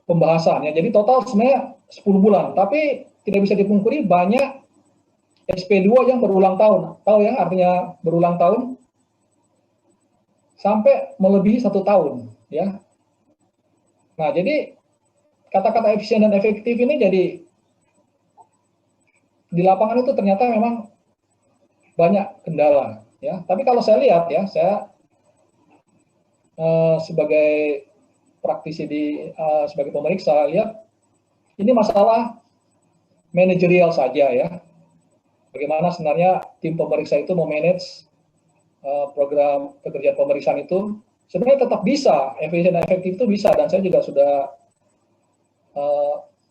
pembahasan ya. Jadi total sebenarnya 10 bulan, tapi tidak bisa dipungkiri banyak SP2 yang berulang tahun. Tahu ya artinya berulang tahun? Sampai melebihi 1 tahun ya. Nah, jadi kata-kata efisien dan efektif ini jadi di lapangan itu ternyata memang banyak kendala ya. Tapi kalau saya lihat ya, saya sebagai praktisi sebagai pemeriksa lihat ini masalah manajerial saja ya. Bagaimana sebenarnya tim pemeriksa itu memanage program pekerjaan pemeriksaan itu sebenarnya tetap bisa, efisien dan efektif itu bisa, dan saya juga sudah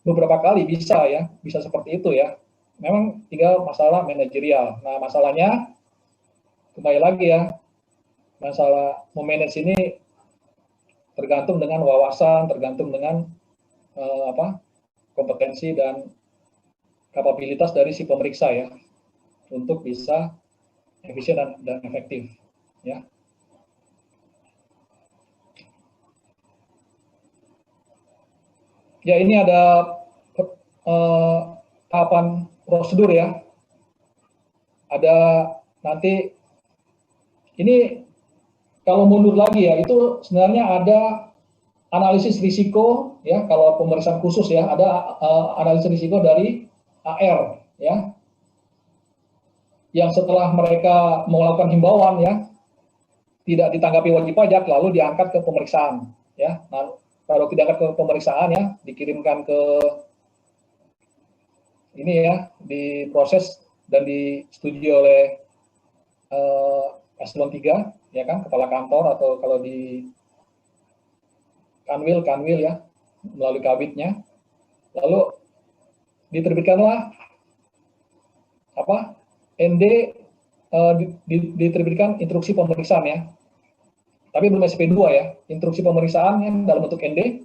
beberapa kali bisa ya, bisa seperti itu ya. Memang tinggal masalah manajerial. Nah, masalahnya kembali lagi ya, masalah memanage ini tergantung dengan wawasan, tergantung dengan kompetensi dan kapabilitas dari si pemeriksa ya, untuk bisa efisien dan efektif ya. Ya, ini ada tahapan prosedur ya. Ada nanti ini kalau mundur lagi ya, itu sebenarnya ada analisis risiko ya, kalau pemeriksaan khusus ya, ada analisis risiko dari AR ya, yang setelah mereka melakukan himbauan ya, tidak ditanggapi wajib pajak, lalu diangkat ke pemeriksaan ya. Nah, kalau tidak angkat ke pemeriksaan ya, dikirimkan ke ini ya, diproses dan disetujui oleh eselon 3 ya kan, kepala kantor, atau kalau di kanwil ya, melalui kabitnya, lalu diterbitkanlah ND, diterbitkan instruksi pemeriksaan ya, tapi belum SP2 ya, instruksi pemeriksaan yang dalam bentuk ND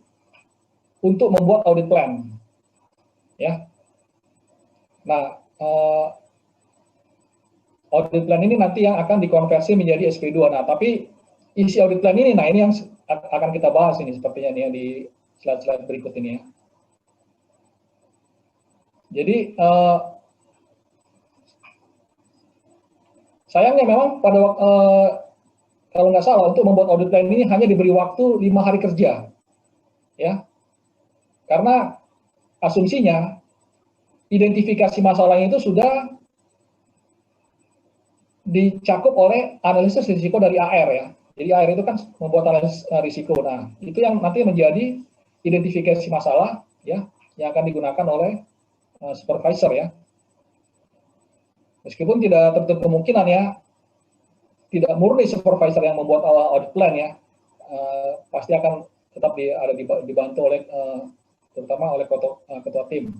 untuk membuat audit plan ya. Nah, audit plan ini nanti yang akan dikonversi menjadi SP2. Nah, tapi isi audit plan ini, nah ini yang akan kita bahas ini sepertinya nih di slide-slide berikut ini ya. Jadi sayangnya memang pada kalau nggak salah untuk membuat audit plan ini hanya diberi waktu 5 hari kerja ya, karena asumsinya identifikasi masalahnya itu sudah dicakup oleh analisis risiko dari AR ya. Jadi AR itu kan membuat analisis risiko. Nah, itu yang nanti menjadi identifikasi masalah ya, yang akan digunakan oleh supervisor ya. Meskipun tidak tertutup kemungkinan ya, tidak murni supervisor yang membuat audit plan ya, pasti akan tetap dibantu oleh terutama oleh ketua tim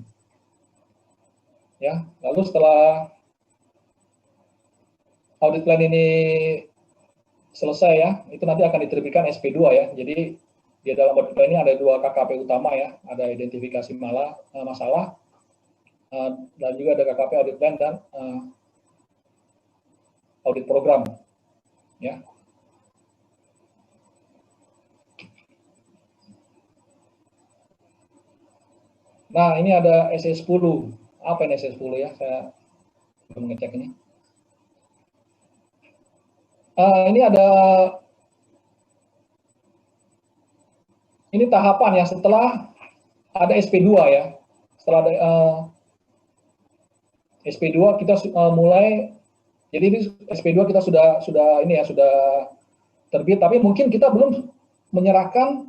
ya. Lalu setelah audit plan ini selesai ya, itu nanti akan diterbitkan SP2 ya. Jadi di dalam audit plan ini ada 2 KKP utama ya, ada identifikasi masalah dan juga ada KKP audit plan dan audit program ya. Nah, ini ada SE10. Apa ini SE10 ya? Saya belum ngecek ini. Ini ada, ini tahapan ya setelah ada SP2 ya. Setelah ada SP2 kita mulai, jadi ini SP2 kita sudah ini ya, sudah terbit, tapi mungkin kita belum menyerahkan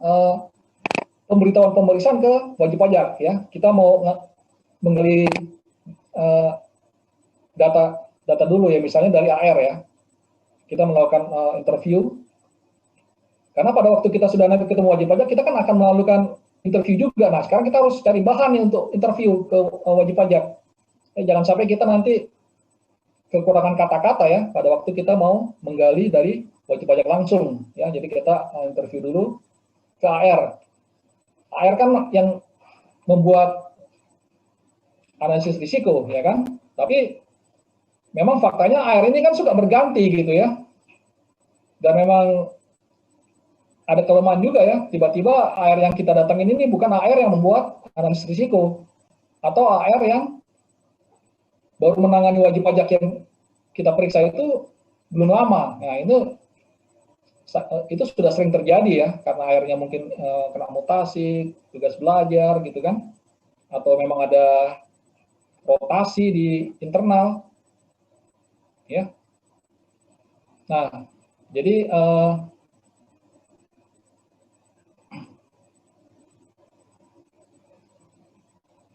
pemberitahuan pemeriksaan ke wajib pajak ya. Kita mau menggali data dulu ya, misalnya dari AR ya. Kita melakukan interview, karena pada waktu kita sudah nanti ketemu wajib pajak, kita kan akan melakukan interview juga. Nah, sekarang kita harus cari bahan nih untuk interview ke wajib pajak. Jangan sampai kita nanti kekurangan kata-kata ya pada waktu kita mau menggali dari wajib pajak langsung ya. Jadi kita interview dulu ke AR. AR kan yang membuat analisis risiko ya kan. Tapi memang faktanya AR ini kan suka berganti gitu ya. Dan memang ada kelemahan juga ya, tiba-tiba AR yang kita datangin ini bukan AR yang membuat analisis risiko, atau AR yang baru menangani wajib pajak yang kita periksa itu belum lama. Nah, itu sudah sering terjadi ya, karena AR-nya mungkin kena mutasi, tugas belajar gitu kan, atau memang ada rotasi di internal, ya. Nah, jadi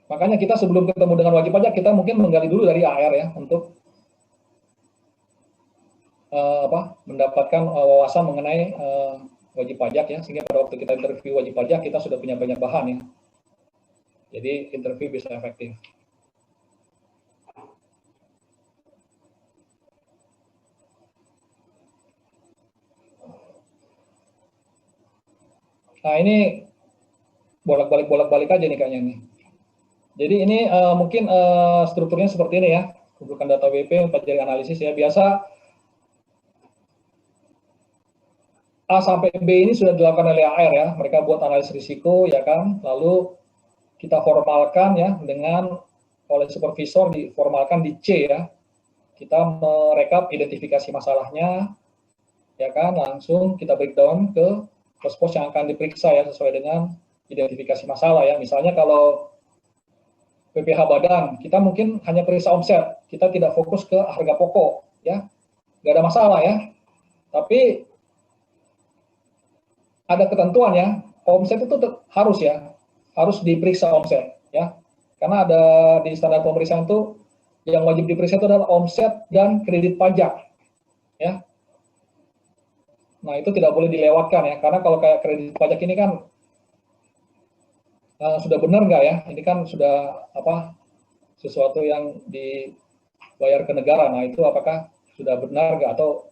makanya kita sebelum ketemu dengan wajib pajak, kita mungkin menggali dulu dari AR ya, untuk mendapatkan wawasan mengenai wajib pajak ya, sehingga pada waktu kita interview wajib pajak, kita sudah punya banyak bahan ya. Jadi interview bisa efektif. Nah, ini bolak-balik aja nih kayaknya nih. Jadi ini mungkin strukturnya seperti ini ya. Kumpulkan data WP, pelajari analisis ya. Biasa A sampai B ini sudah dilakukan oleh AR ya. Mereka buat analisis risiko ya kan. Lalu kita formalkan ya dengan oleh supervisor, diformalkan di C ya. Kita merekap identifikasi masalahnya ya kan, langsung kita breakdown ke pos-pos yang akan diperiksa ya, sesuai dengan identifikasi masalah ya. Misalnya kalau PPh badan, kita mungkin hanya periksa omset, kita tidak fokus ke harga pokok ya, nggak ada masalah ya. Tapi ada ketentuan ya, omset itu harus ya, harus diperiksa omset ya, karena ada di standar pemeriksaan itu yang wajib diperiksa itu adalah omset dan kredit pajak ya. Nah, itu tidak boleh dilewatkan ya, karena kalau kayak kredit pajak ini kan sudah benar nggak ya, ini kan sudah sesuatu yang dibayar ke negara. Nah, itu apakah sudah benar nggak, atau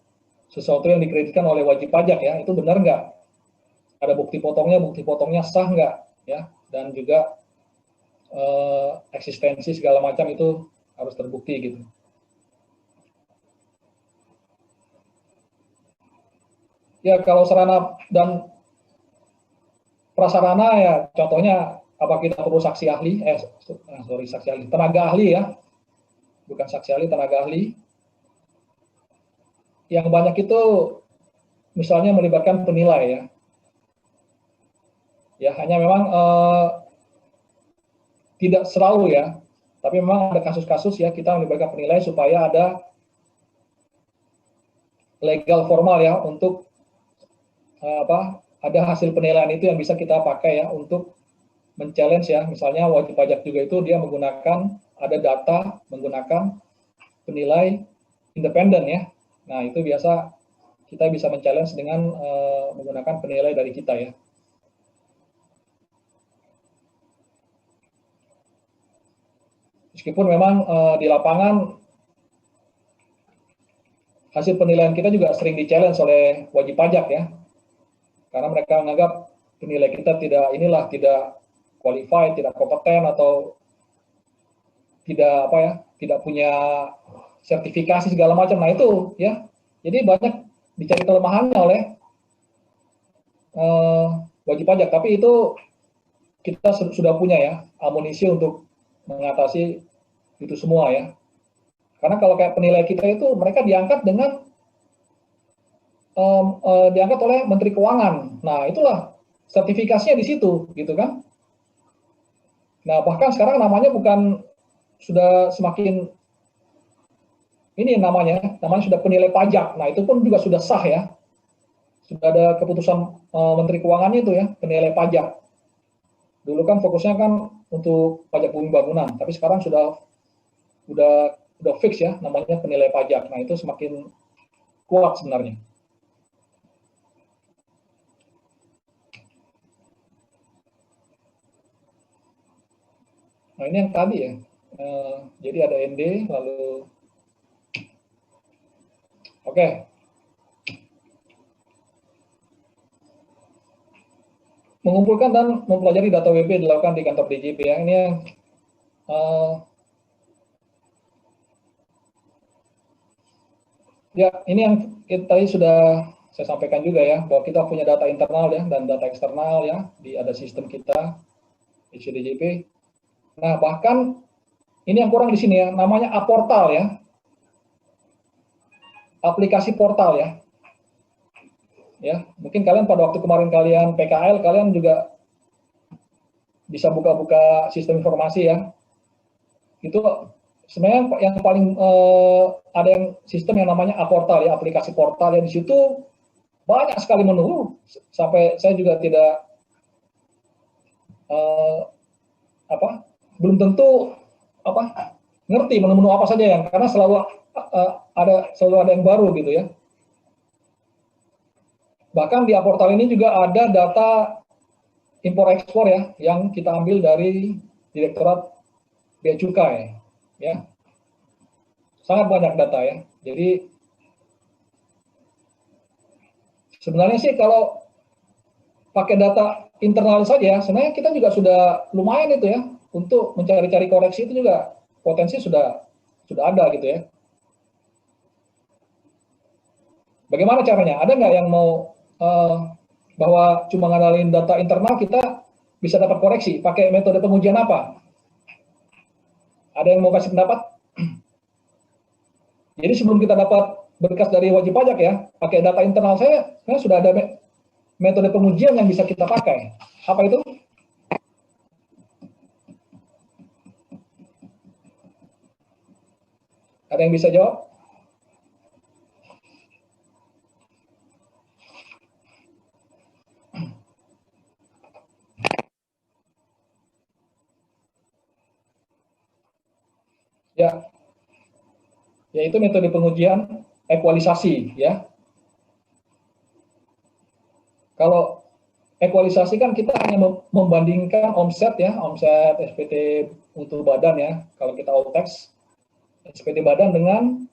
sesuatu yang dikreditkan oleh wajib pajak ya, itu benar nggak, ada bukti potongnya sah nggak ya, dan juga eksistensi segala macam itu harus terbukti gitu. Ya, kalau sarana dan prasarana ya, contohnya apa kita perlu saksi ahli, saksi ahli, tenaga ahli ya, bukan saksi ahli, tenaga ahli. Yang banyak itu misalnya melibatkan penilai ya. Ya, hanya memang tidak selalu ya, tapi memang ada kasus-kasus ya kita melibatkan penilai supaya ada legal formal ya, untuk ada hasil penilaian itu yang bisa kita pakai ya untuk men-challenge ya. Misalnya wajib pajak juga itu dia menggunakan, ada data menggunakan penilai independen ya. Nah, itu biasa kita bisa men-challenge dengan menggunakan penilai dari kita ya. Meskipun memang di lapangan hasil penilaian kita juga sering di-challenge oleh wajib pajak ya. Karena mereka menganggap penilai kita tidak qualified, tidak kompeten, atau tidak punya sertifikasi segala macam. Nah, itu ya. Jadi banyak dicari kelemahannya oleh wajib pajak, tapi itu kita sudah punya ya amunisi untuk mengatasi itu semua ya. Karena kalau kayak penilai kita itu mereka diangkat diangkat oleh Menteri Keuangan. Nah, itulah sertifikasinya di situ gitu kan. Nah, bahkan sekarang namanya bukan, sudah semakin ini namanya sudah penilai pajak. Nah, itu pun juga sudah sah ya. Sudah ada keputusan Menteri Keuangan itu ya, penilai pajak. Dulu kan fokusnya kan untuk pajak bumi bangunan, tapi sekarang udah fix ya, namanya penilai pajak. Nah, itu semakin kuat sebenarnya. Nah, ini yang tadi ya. Jadi ada ND, lalu oke. Mengumpulkan dan mempelajari data WP dilakukan di kantor DJP ya. Ini ya, ini yang kita tadi sudah saya sampaikan juga ya, bahwa kita punya data internal ya dan data eksternal ya, ada sistem kita di CDJP. Nah, bahkan ini yang kurang di sini ya, namanya A-Portal ya, aplikasi portal ya. Ya, mungkin kalian pada waktu kemarin kalian PKL, kalian juga bisa buka-buka sistem informasi ya. Itu sebenarnya yang paling ada yang sistem yang namanya A-Portal ya, aplikasi portal ya. Di situ banyak sekali menu, sampai saya juga tidak belum tentu ngerti menu-menu apa saja yang, karena selalu ada yang baru gitu ya. Bahkan di A-Portal ini juga ada data impor ekspor ya, yang kita ambil dari Direktorat Bea Cukai ya. Sangat banyak data ya. Jadi sebenarnya sih kalau pakai data internal saja, sebenarnya kita juga sudah lumayan itu ya, untuk mencari-cari koreksi itu juga potensi sudah ada gitu ya. Bagaimana caranya? Ada nggak yang mau bahwa cuma nganalin data internal kita bisa dapat koreksi? Pakai metode pengujian apa? Ada yang mau kasih pendapat? Jadi sebelum kita dapat berkas dari wajib pajak ya, pakai data internal saya sudah ada metode pengujian yang bisa kita pakai. Apa itu? Ada yang bisa jawab? Ya, yaitu metode pengujian ekualisasi ya. Kalau ekualisasi kan kita hanya membandingkan omset ya, omset SPT untuk badan ya. Kalau kita all tax SPT badan dengan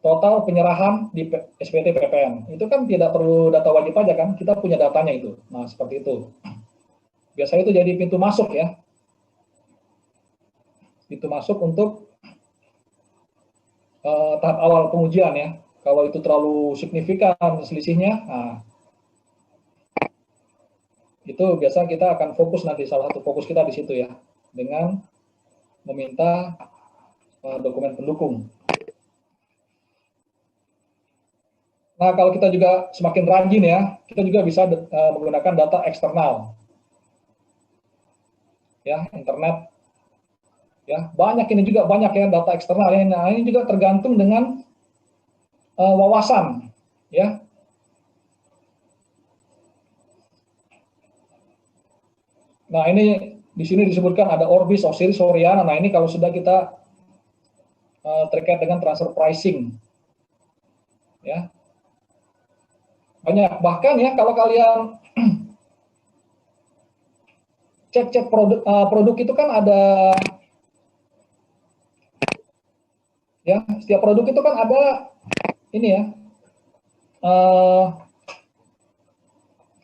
total penyerahan di SPT PPN. Itu kan tidak perlu data wajib pajak kan, kita punya datanya itu. Nah, seperti itu. Biasanya itu jadi pintu masuk ya. Pintu masuk untuk tahap awal pengujian ya. Kalau itu terlalu signifikan selisihnya, nah, itu biasa kita akan fokus nanti, salah satu fokus kita di situ ya, dengan meminta dokumen pendukung. Nah, kalau kita juga semakin rajin ya, kita juga bisa menggunakan data eksternal. Ya, internet. Ya, banyak ini juga banyak ya data eksternal ya. Nah, ini juga tergantung dengan wawasan ya. Nah, ini di sini disebutkan ada Orbis, Osiris, Oriana. Nah, ini kalau sudah kita terkait dengan transfer pricing. Ya. Banyak, bahkan ya kalau kalian cek produk itu kan ada ya, setiap produk itu kan ada ini ya,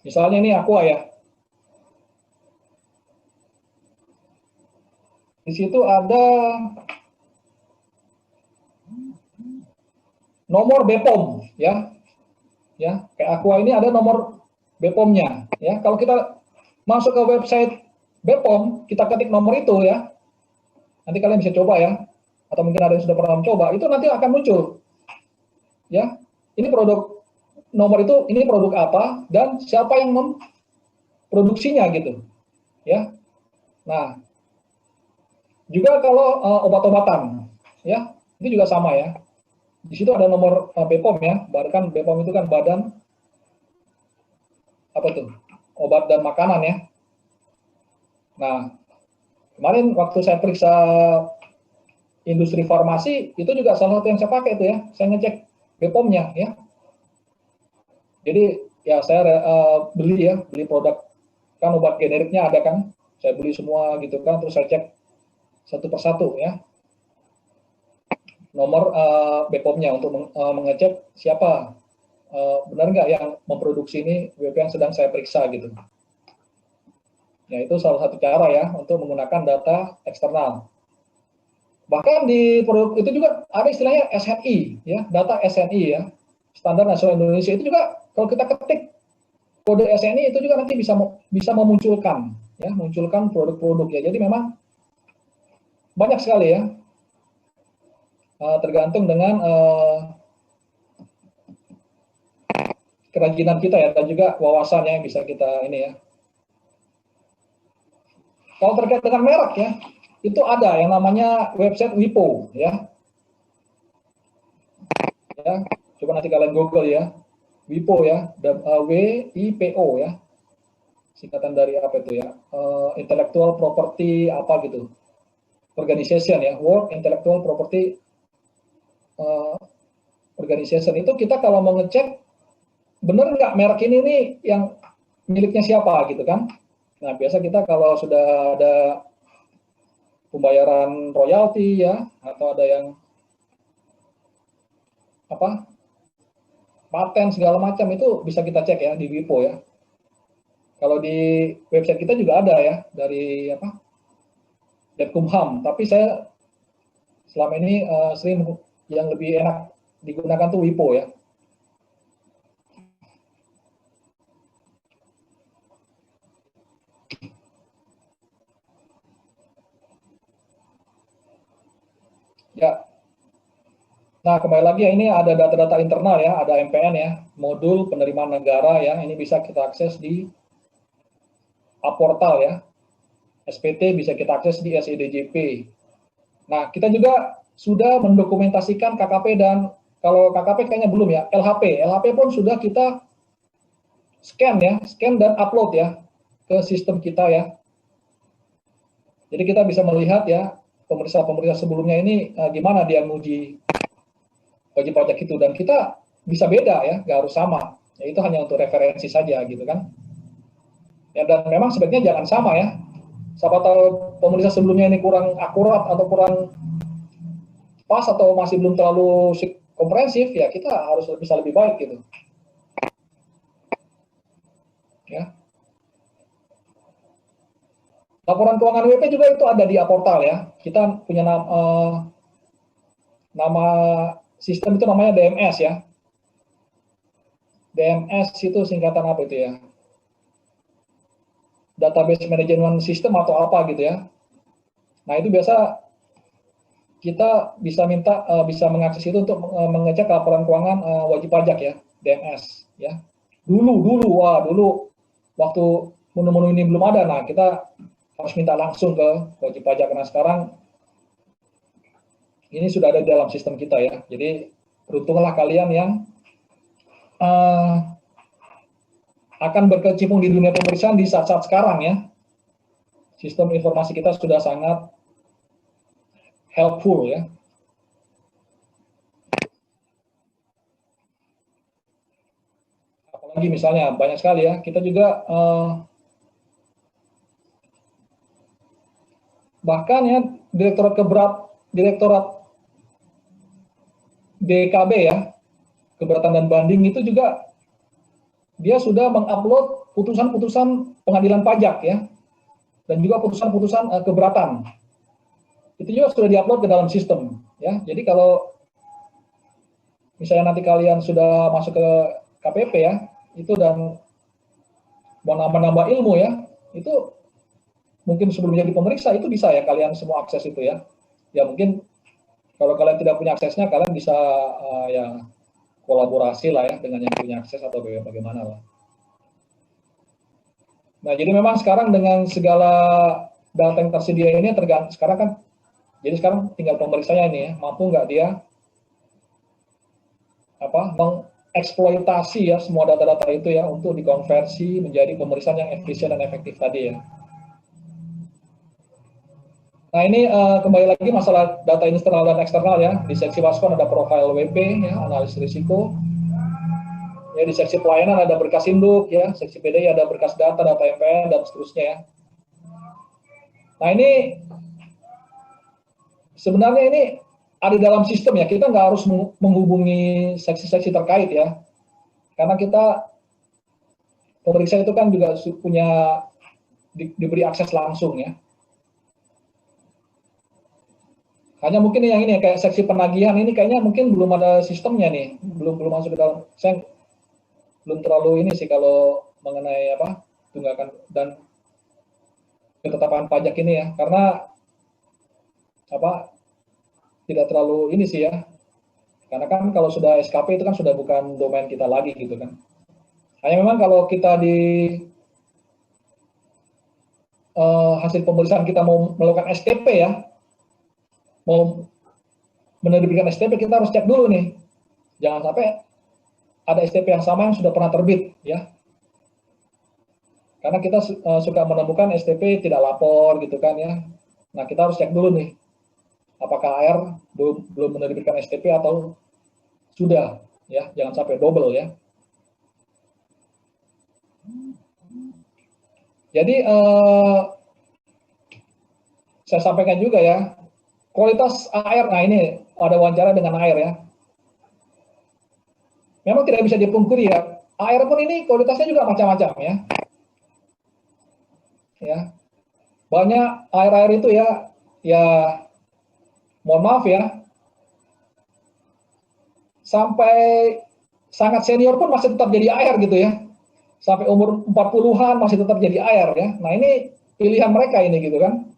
misalnya ini Aqua ya, di situ ada nomor BPOM ya, kayak Aqua ini ada nomor BPOM-nya ya. Kalau kita masuk ke website BPOM, kita ketik nomor itu ya, nanti kalian bisa coba ya, atau mungkin ada yang sudah pernah mencoba, itu nanti akan muncul ya, ini produk nomor itu, ini produk apa dan siapa yang memproduksinya gitu ya. Nah, juga kalau obat-obatan ya, itu juga sama ya, di situ ada nomor BPOM ya, bahkan BPOM itu kan badan apa tuh, obat dan makanan ya. Nah, kemarin waktu saya periksa industri farmasi, itu juga salah satu yang saya pakai itu ya, saya ngecek BPOM-nya ya. Jadi ya saya beli produk, kan obat generiknya ada kan, saya beli semua gitu kan, terus saya cek satu persatu ya nomor BPOM-nya untuk mengecek siapa benar nggak yang memproduksi ini WP yang sedang saya periksa gitu. Ya, itu salah satu cara ya untuk menggunakan data eksternal. Bahkan di produk itu juga ada istilahnya SNI ya, data SNI ya. standar nasional Indonesia itu juga kalau kita ketik kode SNI itu juga nanti bisa memunculkan ya, munculkan produk-produk ya. Jadi memang banyak sekali ya, tergantung dengan kerajinan kita ya, dan juga wawasannya yang bisa kita ini ya. Kalau terkait dengan merek ya, itu ada yang namanya website WIPO ya. Ya, coba nanti kalian Google ya, WIPO ya, WIPO ya, singkatan dari apa itu ya, Intellectual Property apa gitu, Organization ya, World Intellectual Property Organization. Itu kita kalau mau ngecek bener nggak merek ini nih yang miliknya siapa gitu kan. Nah biasa kita kalau sudah ada pembayaran royalti ya, atau ada yang apa paten segala macam, itu bisa kita cek ya di WIPO ya. Kalau di website kita juga ada ya, dari apa, Dekumham, tapi saya selama ini sering yang lebih enak digunakan tuh WIPO ya. Ya, nah kembali lagi ya, ini ada data-data internal ya, ada MPN ya, modul penerimaan negara ya, ini bisa kita akses di Aportal ya, SPT bisa kita akses di SIDJP. Nah, kita juga sudah mendokumentasikan KKP, dan kalau KKP kayaknya belum ya, LHP pun sudah kita scan ya, scan dan upload ya ke sistem kita ya. Jadi kita bisa melihat ya, pemeriksa-pemeriksa sebelumnya ini gimana dia menguji wajib pajak itu, dan kita bisa beda ya, nggak harus sama. Ya, itu hanya untuk referensi saja gitu kan. Ya, dan memang sebaiknya jangan sama ya. Siapa tahu pemeriksa sebelumnya ini kurang akurat atau kurang pas atau masih belum terlalu komprehensif, ya kita harus bisa lebih baik gitu. Ya. Laporan keuangan WP juga itu ada di Aportal ya. Kita punya nama sistem itu namanya DMS ya. DMS itu singkatan apa itu ya? Database Management System atau apa gitu ya. Nah itu biasa kita bisa minta bisa mengakses itu untuk mengecek laporan keuangan wajib pajak ya, DMS ya. Dulu waktu menu-menu ini belum ada, nah kita harus minta langsung ke wajib pajak. Karena sekarang ini sudah ada dalam sistem kita ya. Jadi beruntunglah kalian yang akan berkecimpung di dunia pemeriksaan di saat-saat sekarang ya. Sistem informasi kita sudah sangat helpful ya. Apalagi misalnya banyak sekali ya, kita juga bahkan ya direktorat DKB ya, keberatan dan banding itu juga dia sudah mengupload putusan-putusan pengadilan pajak ya, dan juga putusan-putusan keberatan. Itu juga sudah diupload ke dalam sistem ya. Jadi kalau misalnya nanti kalian sudah masuk ke KPP ya, itu dan mau nambah-nambah ilmu ya, itu mungkin sebelum jadi pemeriksa itu bisa ya kalian semua akses itu ya. Ya mungkin kalau kalian tidak punya aksesnya, kalian bisa ya kolaborasi lah ya dengan yang punya akses atau bagaimana lah. Nah jadi memang sekarang dengan segala data yang tersedia ini tergantung sekarang kan, jadi sekarang tinggal pemeriksanya ini ya, mampu nggak dia mengeksploitasi ya semua data-data itu ya untuk dikonversi menjadi pemeriksaan yang efisien dan efektif tadi ya. Nah ini kembali lagi masalah data internal dan eksternal ya. Di seksi Waskon ada profil WP ya, analisis risiko. Ya di seksi pelayanan ada berkas induk ya, seksi PDI ada berkas data MPN dan seterusnya ya. Nah ini sebenarnya ini ada dalam sistem ya, kita nggak harus menghubungi seksi-seksi terkait ya. Karena kita pemeriksa itu kan juga punya diberi akses langsung ya. Hanya mungkin yang ini kayak seksi penagihan ini kayaknya mungkin belum ada sistemnya nih, belum belum masuk ke dalam. Saya belum terlalu ini sih kalau mengenai apa tunggakan dan ketetapan pajak ini ya, karena apa tidak terlalu ini sih ya, karena kan kalau sudah SKP itu kan sudah bukan domain kita lagi gitu kan. Hanya memang kalau kita di hasil pemeriksaan kita mau melakukan STP ya, mau menerbitkan STP kita harus cek dulu nih, jangan sampai ada STP yang sama yang sudah pernah terbit ya, karena kita suka menemukan STP tidak lapor gitu kan ya. Nah kita harus cek dulu nih, apakah AR belum menerbitkan STP atau sudah ya, jangan sampai double ya. Jadi saya sampaikan juga ya, kualitas air, nah ini ada wawancara dengan air ya. Memang tidak bisa dipungkiri ya, air pun ini kualitasnya juga macam-macam ya. Ya, banyak air-air itu ya, ya mohon maaf ya, sampai sangat senior pun masih tetap jadi air gitu ya. Sampai umur 40-an masih tetap jadi air ya. Nah ini pilihan mereka ini gitu kan.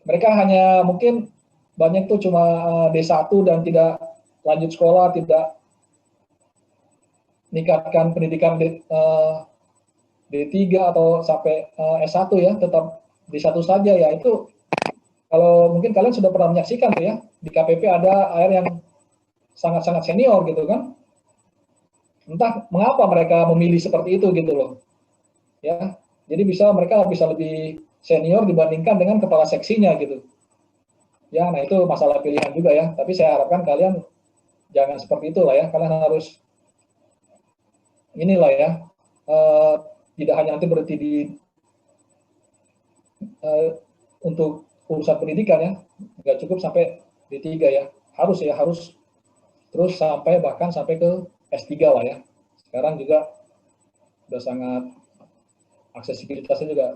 Mereka hanya mungkin banyak tuh cuma D1 dan tidak lanjut sekolah, tidak meningkatkan pendidikan D3 atau sampai S1 ya, tetap D1 saja ya. Itu kalau mungkin kalian sudah pernah menyaksikan tuh ya, di KPP ada air yang sangat-sangat senior gitu kan. Entah mengapa mereka memilih seperti itu gitu loh. Ya. Jadi mereka bisa lebih senior dibandingkan dengan kepala seksinya gitu. Ya, nah itu masalah pilihan juga ya. Tapi saya harapkan kalian jangan seperti itu lah ya. Kalian harus inilah ya, tidak hanya nanti berhenti di untuk urusan pendidikan ya, nggak cukup sampai D3 ya, harus terus sampai bahkan sampai ke S3 lah ya. Sekarang juga sudah sangat aksesibilitasnya juga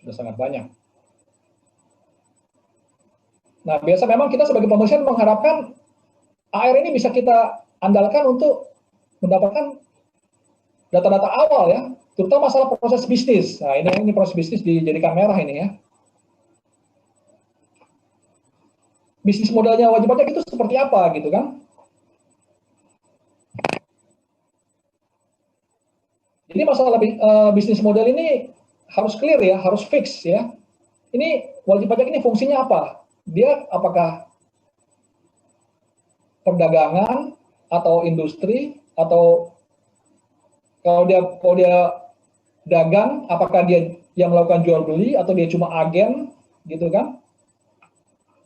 sudah sangat banyak. Nah, biasa memang kita sebagai pemerintah mengharapkan AR ini bisa kita andalkan untuk mendapatkan data-data awal ya, terutama masalah proses bisnis. Nah, ini proses bisnis dijadikan merah ini ya. Bisnis modalnya wajib pajak itu seperti apa gitu kan? Jadi masalah bisnis model ini harus clear ya, harus fix ya. Ini wajib pajak ini fungsinya apa? Dia apakah perdagangan atau industri, atau kalau dia dagang, apakah dia yang melakukan jual beli atau dia cuma agen gitu kan?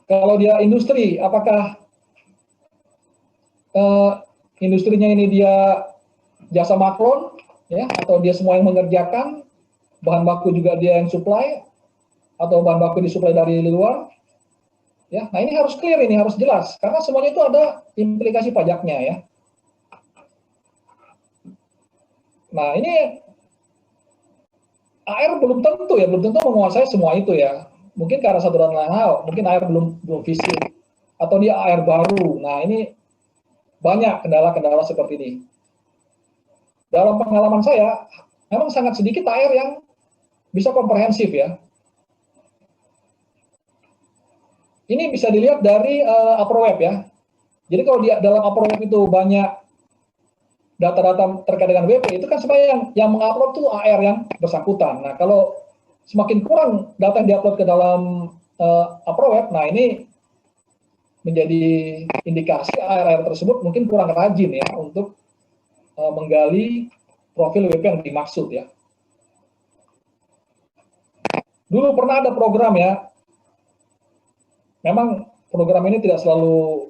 Kalau dia industri, apakah industrinya ini dia jasa maklon ya, atau dia semua yang mengerjakan, bahan baku juga dia yang supply, atau bahan baku disuplai dari luar ya. Nah ini harus clear, ini harus jelas, karena semuanya itu ada implikasi pajaknya ya. Nah ini AR belum tentu menguasai semua itu ya, mungkin karena satu dan lain hal, mungkin AR belum visi, atau dia AR baru. Nah ini banyak kendala-kendala seperti ini. Dalam pengalaman saya, memang sangat sedikit AR yang bisa komprehensif ya. Ini bisa dilihat dari APROWEB ya. Jadi kalau dalam APROWEB itu banyak data-data terkait dengan WP, itu kan sebenarnya yang mengupload tuh AR yang bersangkutan. Nah kalau semakin kurang data yang diupload ke dalam APROWEB, nah ini menjadi indikasi AR tersebut mungkin kurang rajin ya untuk menggali profil WP yang dimaksud ya. Dulu pernah ada program ya, memang program ini tidak selalu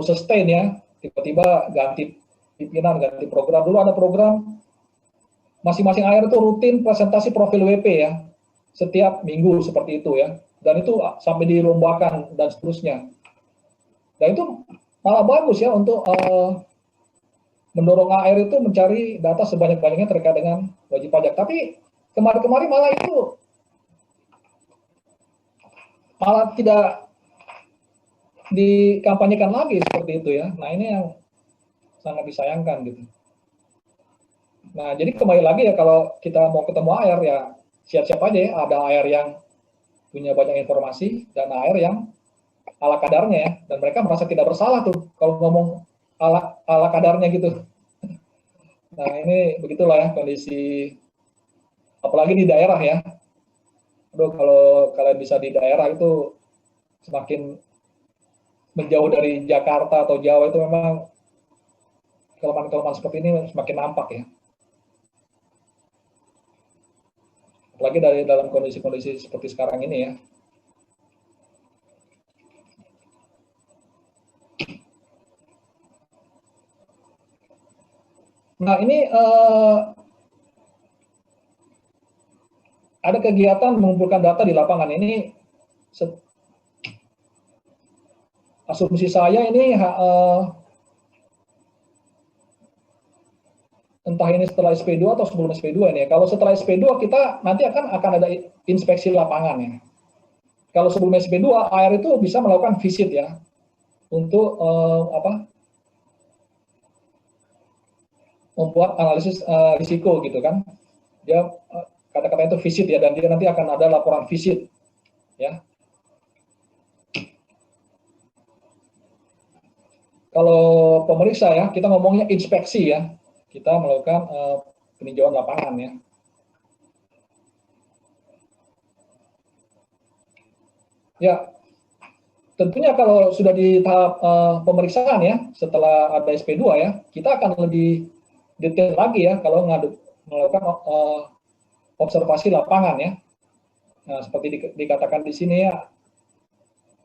sustain ya, tiba-tiba ganti pimpinan, ganti program. Dulu ada program masing-masing AR itu rutin presentasi profil WP ya, setiap minggu seperti itu ya, dan itu sampai dilombakan dan seterusnya. Dan itu malah bagus ya untuk mendorong AR itu mencari data sebanyak-banyaknya terkait dengan wajib pajak. Tapi kemarin-kemarin malah itu malah tidak dikampanyekan lagi seperti itu ya. Nah ini yang sangat disayangkan gitu. Nah jadi kembali lagi ya, kalau kita mau ketemu air ya siap-siap aja ya, ada air yang punya banyak informasi dan air yang ala kadarnya ya, dan mereka merasa tidak bersalah tuh kalau ngomong ala kadarnya gitu. Nah ini begitulah ya kondisi, apalagi di daerah ya. Aduh, kalau kalian bisa di daerah itu semakin menjauh dari Jakarta atau Jawa itu memang kelemahan-kelemahan seperti ini semakin nampak ya. Apalagi dari dalam kondisi-kondisi seperti sekarang ini ya. Nah ini ada kegiatan mengumpulkan data di lapangan ini. Asumsi saya ini entah ini setelah SP2 atau sebelum SP2 ini ya. Kalau setelah SP2 kita nanti akan ada inspeksi lapangan ya. Kalau sebelum SP2 AR itu bisa melakukan visit ya untuk membuat analisis risiko gitu kan. Dia kata-kata itu visit ya, dan dia nanti akan ada laporan visit ya. Kalau pemeriksa ya, kita ngomongnya inspeksi ya. Kita melakukan peninjauan lapangan ya. Ya, tentunya kalau sudah di tahap pemeriksaan ya, setelah ada SP2 ya, kita akan lebih detail lagi ya kalau melakukan observasi lapangan ya. Nah, seperti dikatakan di sini ya,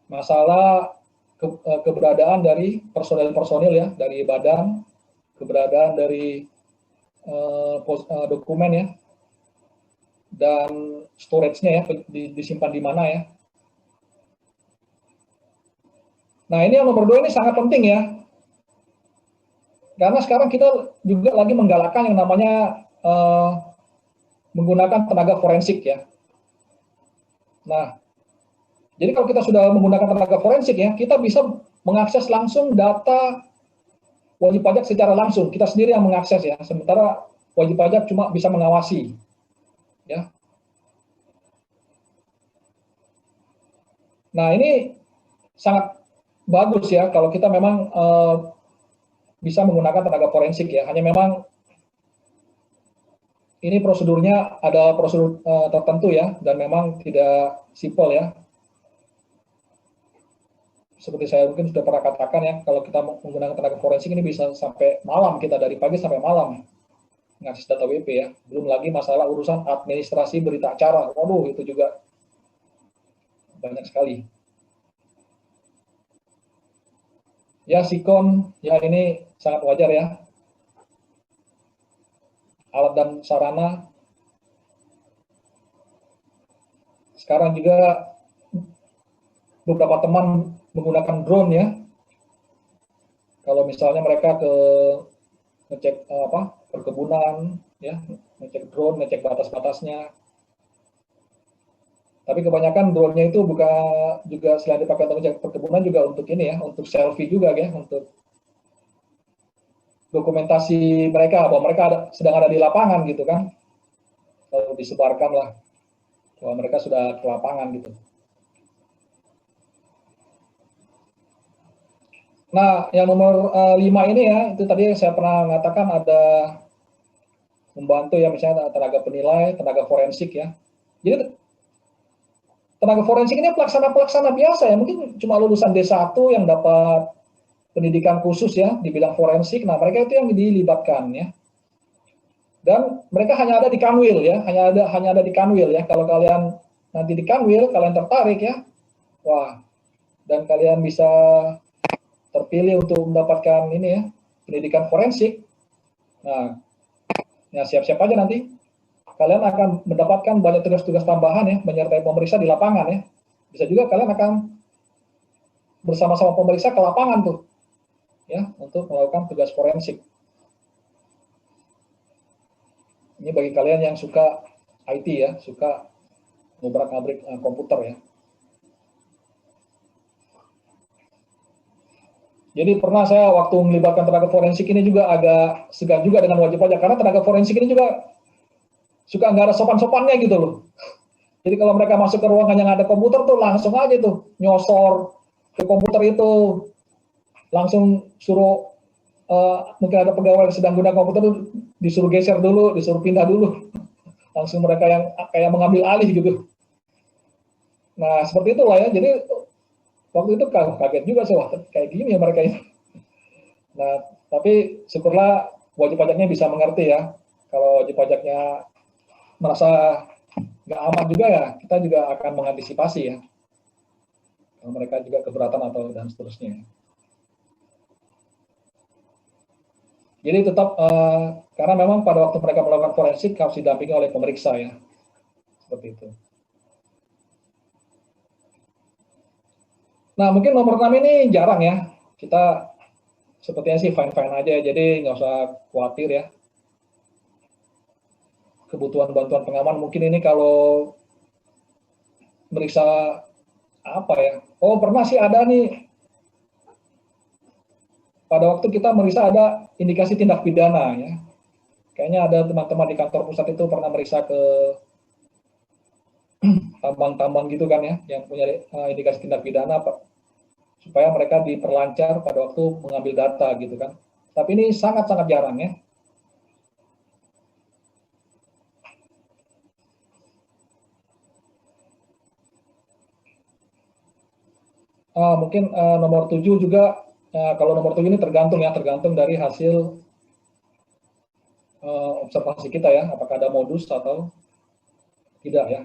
masalah keberadaan dari personil-personil ya, dari badan, keberadaan dari dokumen ya, dan storage-nya ya, disimpan di mana ya. Nah ini yang nomor 2 ini sangat penting ya, karena sekarang kita juga lagi menggalakkan yang namanya menggunakan tenaga forensik ya. Nah, jadi kalau kita sudah menggunakan tenaga forensik ya, kita bisa mengakses langsung data wajib pajak secara langsung. Kita sendiri yang mengakses ya, sementara wajib pajak cuma bisa mengawasi ya. Nah ini sangat bagus ya kalau kita memang bisa menggunakan tenaga forensik ya. Hanya memang ini prosedurnya ada prosedur tertentu ya, dan memang tidak simpel ya. Seperti saya mungkin sudah pernah katakan ya, kalau kita menggunakan tenaga forensik ini bisa sampai malam, kita dari pagi sampai malam ngakses data WP ya. Belum lagi masalah urusan administrasi berita acara. Waduh, itu juga banyak sekali. Ya, Sikon, ya ini sangat wajar ya. Alat dan sarana. Sekarang juga beberapa teman menggunakan drone ya. Kalau misalnya mereka ke ngecek perkebunan ya, ngecek drone, ngecek batas-batasnya. Tapi kebanyakan drone-nya itu juga selain dipakai untuk ngecek perkebunan juga untuk ini ya, untuk selfie juga ya, untuk dokumentasi mereka bahwa mereka sedang ada di lapangan gitu kan. Lalu disebarkan lah bahwa mereka sudah ke lapangan gitu. Nah, yang nomor 5 ini ya, itu tadi saya pernah mengatakan ada membantu ya, misalnya tenaga penilai, tenaga forensik ya. Jadi tenaga forensik ini pelaksana-pelaksana biasa ya, mungkin cuma lulusan D1 yang dapat pendidikan khusus ya di bidang forensik. Nah, mereka itu yang dilibatkan ya. Dan mereka hanya ada di Kanwil ya, hanya ada di Kanwil ya. Kalau kalian nanti di Kanwil, kalian tertarik ya, wah, dan kalian bisa terpilih untuk mendapatkan ini ya, pendidikan forensik. Nah, ya siap-siap aja nanti kalian akan mendapatkan banyak tugas-tugas tambahan ya, menyertai pemeriksa di lapangan ya. Bisa juga kalian akan bersama-sama pemeriksa ke lapangan tuh ya, untuk melakukan tugas forensik. Ini bagi kalian yang suka IT ya, suka ngobrak-ngabrik komputer ya. Jadi pernah saya waktu melibatkan tenaga forensik ini juga agak segan juga dengan wajib pajak, karena tenaga forensik ini juga suka nggak ada sopan-sopannya gitu loh. Jadi kalau mereka masuk ke ruangan yang ada komputer tuh langsung aja tuh nyosor ke komputer itu, langsung suruh mungkin ada pegawai yang sedang gunakan komputer tuh disuruh geser dulu, disuruh pindah dulu, langsung mereka yang kayak mengambil alih gitu. Nah seperti itulah ya. Jadi waktu itu kaget juga sih, wah kayak gini ya mereka ini. Nah tapi syukurlah wajib pajaknya bisa mengerti ya. Kalau wajib pajaknya merasa nggak aman juga ya, kita juga akan mengantisipasi ya. Kalau mereka juga keberatan atau dan seterusnya. Jadi tetap karena memang pada waktu mereka melakukan forensik harus didampingi oleh pemeriksa ya, seperti itu. Nah mungkin nomor 6 ini jarang ya, kita sepertinya sih fine-fine aja, jadi nggak usah khawatir ya. Kebutuhan bantuan pengaman mungkin ini kalau meriksa apa ya, oh pernah sih ada nih, pada waktu kita meriksa ada indikasi tindak pidana ya. Kayaknya ada teman-teman di kantor pusat itu pernah meriksa ke tambang-tambang gitu kan ya, yang punya indikasi tindak pidana, supaya mereka diperlancar pada waktu mengambil data gitu kan. Tapi ini sangat-sangat jarang ya. Mungkin nomor 7 juga, kalau nomor 7 ini tergantung dari hasil observasi kita ya, apakah ada modus atau tidak ya.